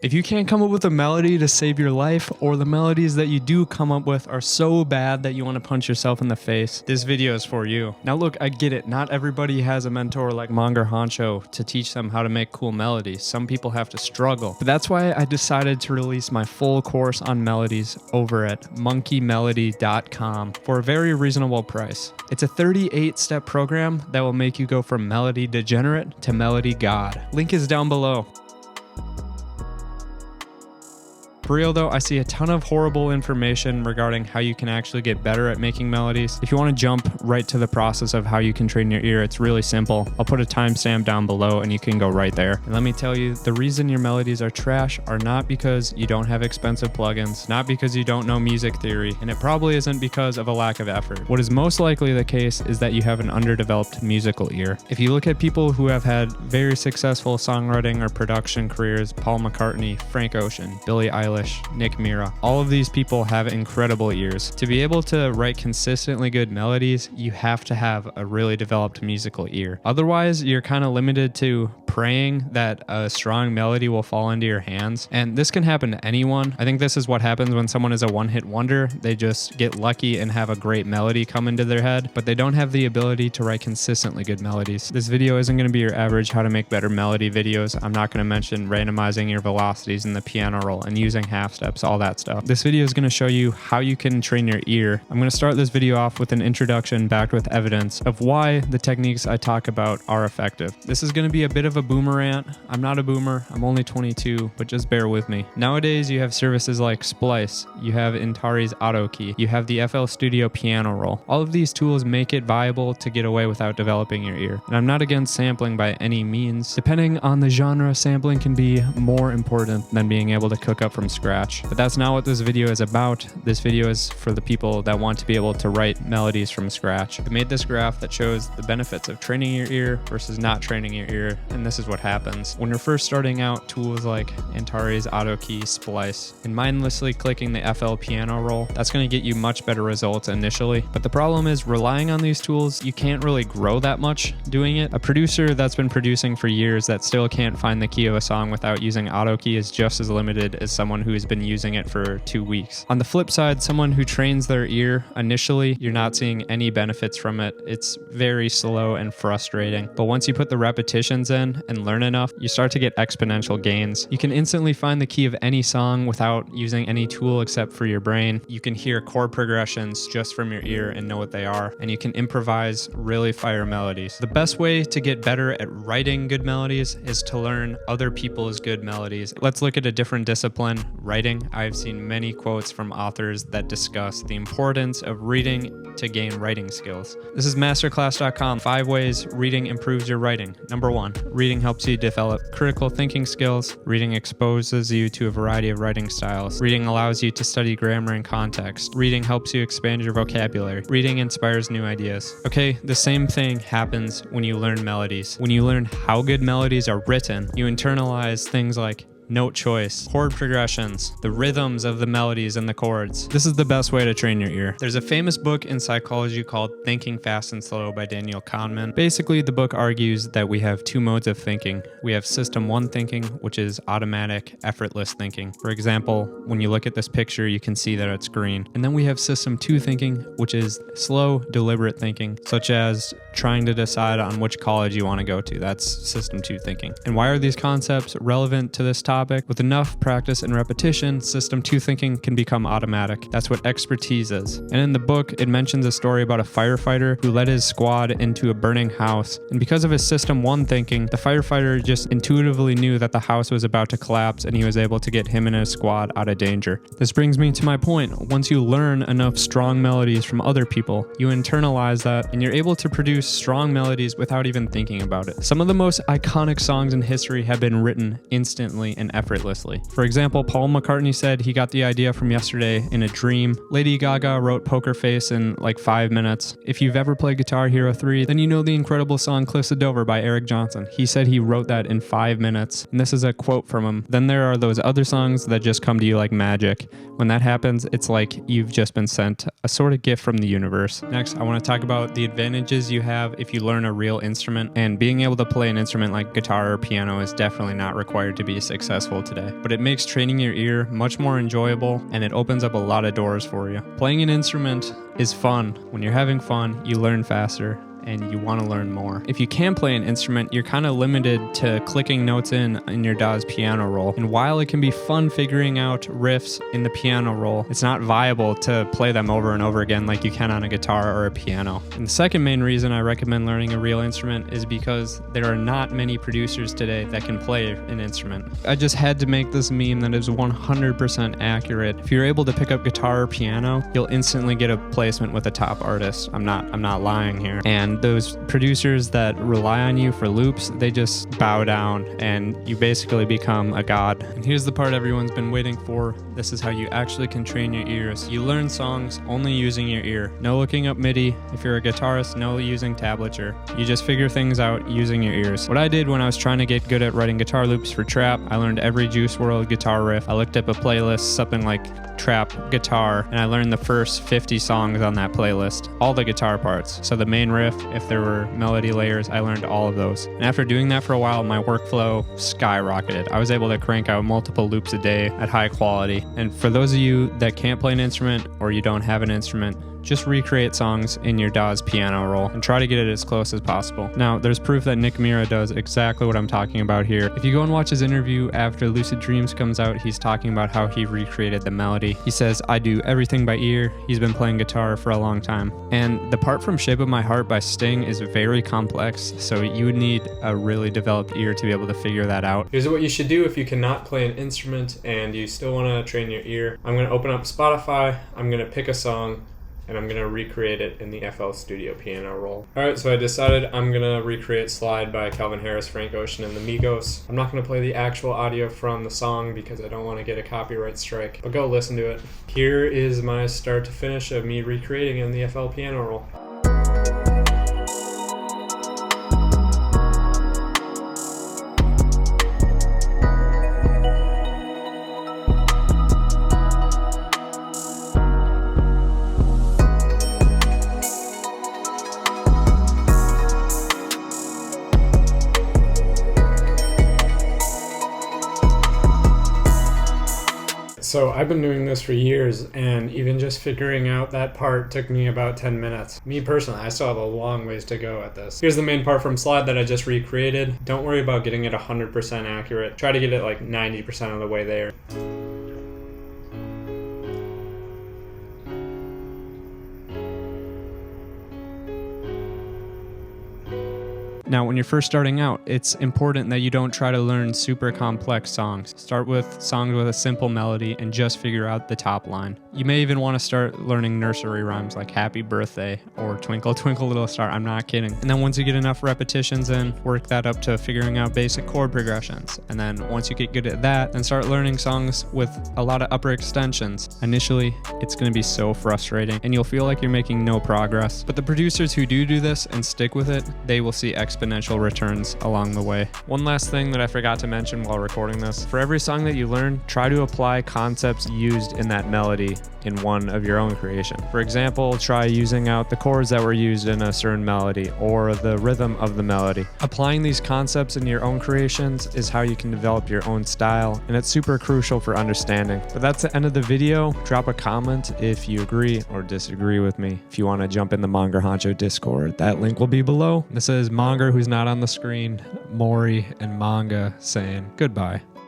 If you can't come up with a melody to save your life, or the melodies that you do come up with are so bad that you want to punch yourself in the face, this video is for you. Now look, I get it. Not everybody has a mentor like Monger Honcho to teach them how to make cool melodies. Some people have to struggle. But that's why I decided to release my full course on melodies over at monkeymelody.com for a very reasonable price. It's a 38-step program that will make you go from melody degenerate to melody god. Link is down below. For real though, I see a ton of horrible information regarding how you can actually get better at making melodies. If you want to jump right to the process of how you can train your ear, it's really simple. I'll put a timestamp down below and you can go right there. And let me tell you, the reason your melodies are trash are not because you don't have expensive plugins, not because you don't know music theory, and it probably isn't because of a lack of effort. What is most likely the case is that you have an underdeveloped musical ear. If you look at people who have had very successful songwriting or production careers, Paul McCartney, Frank Ocean, Billie Eilish, Nick Mira, all of these people have incredible ears. To be able to write consistently good melodies, you have to have a really developed musical ear. Otherwise, you're kind of limited to praying that a strong melody will fall into your hands. And this can happen to anyone. I think this is what happens when someone is a one-hit wonder. They just get lucky and have a great melody come into their head, but they don't have the ability to write consistently good melodies. This video isn't going to be your average how to make better melody videos. I'm not going to mention randomizing your velocities in the piano roll and using half steps, all that stuff. This video is going to show you how you can train your ear. I'm going to start this video off with an introduction backed with evidence of why the techniques I talk about are effective. This is going to be a bit of a boomer rant. I'm not a boomer. I'm only 22, but just bear with me. Nowadays, you have services like Splice. You have Atari's Auto Key. You have the FL Studio piano roll. All of these tools make it viable to get away without developing your ear. And I'm not against sampling by any means. Depending on the genre, sampling can be more important than being able to cook up from scratch. But that's not what this video is about. This video is for the people that want to be able to write melodies from scratch. I made this graph that shows the benefits of training your ear versus not training your ear, and this is what happens. When you're first starting out, tools like Atari's Auto Key, Splice, and mindlessly clicking the FL piano roll, that's going to get you much better results initially. But the problem is relying on these tools, you can't really grow that much doing it. A producer that's been producing for years that still can't find the key of a song without using Auto Key is just as limited as someone who's been using it for 2 weeks. On the flip side, someone who trains their ear initially, you're not seeing any benefits from it. It's very slow and frustrating. But once you put the repetitions in and learn enough, you start to get exponential gains. You can instantly find the key of any song without using any tool except for your brain. You can hear chord progressions just from your ear and know what they are, and you can improvise really fire melodies. The best way to get better at writing good melodies is to learn other people's good melodies. Let's look at a different discipline, writing. I've seen many quotes from authors that discuss the importance of reading to gain writing skills. This is masterclass.com. 5 ways reading improves your writing. Number 1, reading helps you develop critical thinking skills. Reading exposes you to a variety of writing styles. Reading allows you to study grammar and context. Reading helps you expand your vocabulary. Reading inspires new ideas. Okay, the same thing happens when you learn melodies. When you learn how good melodies are written, you internalize things like note choice, chord progressions, the rhythms of the melodies and the chords. This is the best way to train your ear. There's a famous book in psychology called Thinking Fast and Slow by Daniel Kahneman. Basically, the book argues that we have 2 modes of thinking. We have system 1 thinking, which is automatic, effortless thinking. For example, when you look at this picture, you can see that it's green. And then we have system 2 thinking, which is slow, deliberate thinking, such as trying to decide on which college you want to go to. That's system 2 thinking. And why are these concepts relevant to this topic? With enough practice and repetition, system 2 thinking can become automatic. That's what expertise is. And in the book, it mentions a story about a firefighter who led his squad into a burning house. And because of his system 1 thinking, the firefighter just intuitively knew that the house was about to collapse and he was able to get him and his squad out of danger. This brings me to my point. Once you learn enough strong melodies from other people, you internalize that and you're able to produce strong melodies without even thinking about it. Some of the most iconic songs in history have been written instantly and effortlessly. For example, Paul McCartney said he got the idea from Yesterday in a dream. Lady Gaga wrote Poker Face in like 5 minutes. If you've ever played Guitar Hero 3, then you know the incredible song Cliffs of Dover by Eric Johnson. He said he wrote that in 5 minutes, and this is a quote from him. Then there are those other songs that just come to you like magic. When that happens, it's like you've just been sent a sort of gift from the universe. Next, I want to talk about the advantages you have if you learn a real instrument, and being able to play an instrument like guitar or piano is definitely not required to be successful successful today. But it makes training your ear much more enjoyable, and it opens up a lot of doors for you. Playing an instrument is fun. When you're having fun, you learn faster, and you want to learn more. If you can play an instrument, you're kind of limited to clicking notes in your DAW's piano roll. And while it can be fun figuring out riffs in the piano roll, it's not viable to play them over and over again like you can on a guitar or a piano. And the second main reason I recommend learning a real instrument is because there are not many producers today that can play an instrument. I just had to make this meme that is 100% accurate. If you're able to pick up guitar or piano, you'll instantly get a placement with a top artist. I'm not lying here. And those producers that rely on you for loops, they just bow down and you basically become a god. And here's the part everyone's been waiting for. This is how you actually can train your ears. You learn songs only using your ear. No looking up MIDI. If you're a guitarist, no using tablature. You just figure things out using your ears. What I did when I was trying to get good at writing guitar loops for trap, I learned every Juice WRLD guitar riff. I looked up a playlist, something like trap guitar, and I learned the first 50 songs on that playlist, all the guitar parts. So the main riff, if there were melody layers, I learned all of those. And after doing that for a while, my workflow skyrocketed. I was able to crank out multiple loops a day at high quality. And for those of you that can't play an instrument or you don't have an instrument, just recreate songs in your DAW's piano roll and try to get it as close as possible. Now, there's proof that Nick Mira does exactly what I'm talking about here. If you go and watch his interview after Lucid Dreams comes out, he's talking about how he recreated the melody. He says, I do everything by ear. He's been playing guitar for a long time. And the part from Shape of My Heart by Sting is very complex, so you would need a really developed ear to be able to figure that out. Here's what you should do if you cannot play an instrument and you still want to train your ear. I'm going to open up Spotify. I'm going to pick a song, and I'm going to recreate it in the FL Studio piano roll. Alright, so I decided I'm going to recreate Slide by Calvin Harris, Frank Ocean, and the Migos. I'm not going to play the actual audio from the song because I don't want to get a copyright strike, but go listen to it. Here is my start to finish of me recreating in the FL piano roll. So I've been doing this for years, and even just figuring out that part took me about 10 minutes. Me personally, I still have a long ways to go at this. Here's the main part from Slide that I just recreated. Don't worry about getting it 100% accurate. Try to get it like 90% of the way there. Now, when you're first starting out, it's important that you don't try to learn super complex songs. Start with songs with a simple melody and just figure out the top line. You may even want to start learning nursery rhymes like Happy Birthday or Twinkle Twinkle Little Star. I'm not kidding. And then once you get enough repetitions in, work that up to figuring out basic chord progressions. And then once you get good at that, then start learning songs with a lot of upper extensions. Initially, it's going to be so frustrating and you'll feel like you're making no progress. But the producers who do this and stick with it, they will see exponential returns along the way. One last thing that I forgot to mention while recording this. For every song that you learn, try to apply concepts used in that melody in one of your own creation. For example, try using out the chords that were used in a certain melody or the rhythm of the melody. Applying these concepts in your own creations is how you can develop your own style, and it's super crucial for understanding. But that's the end of the video. Drop a comment if you agree or disagree with me. If you want to jump in the Monger Honcho Discord, that link will be below. This is Monger, who's not on the screen, Maury, and Manga saying goodbye.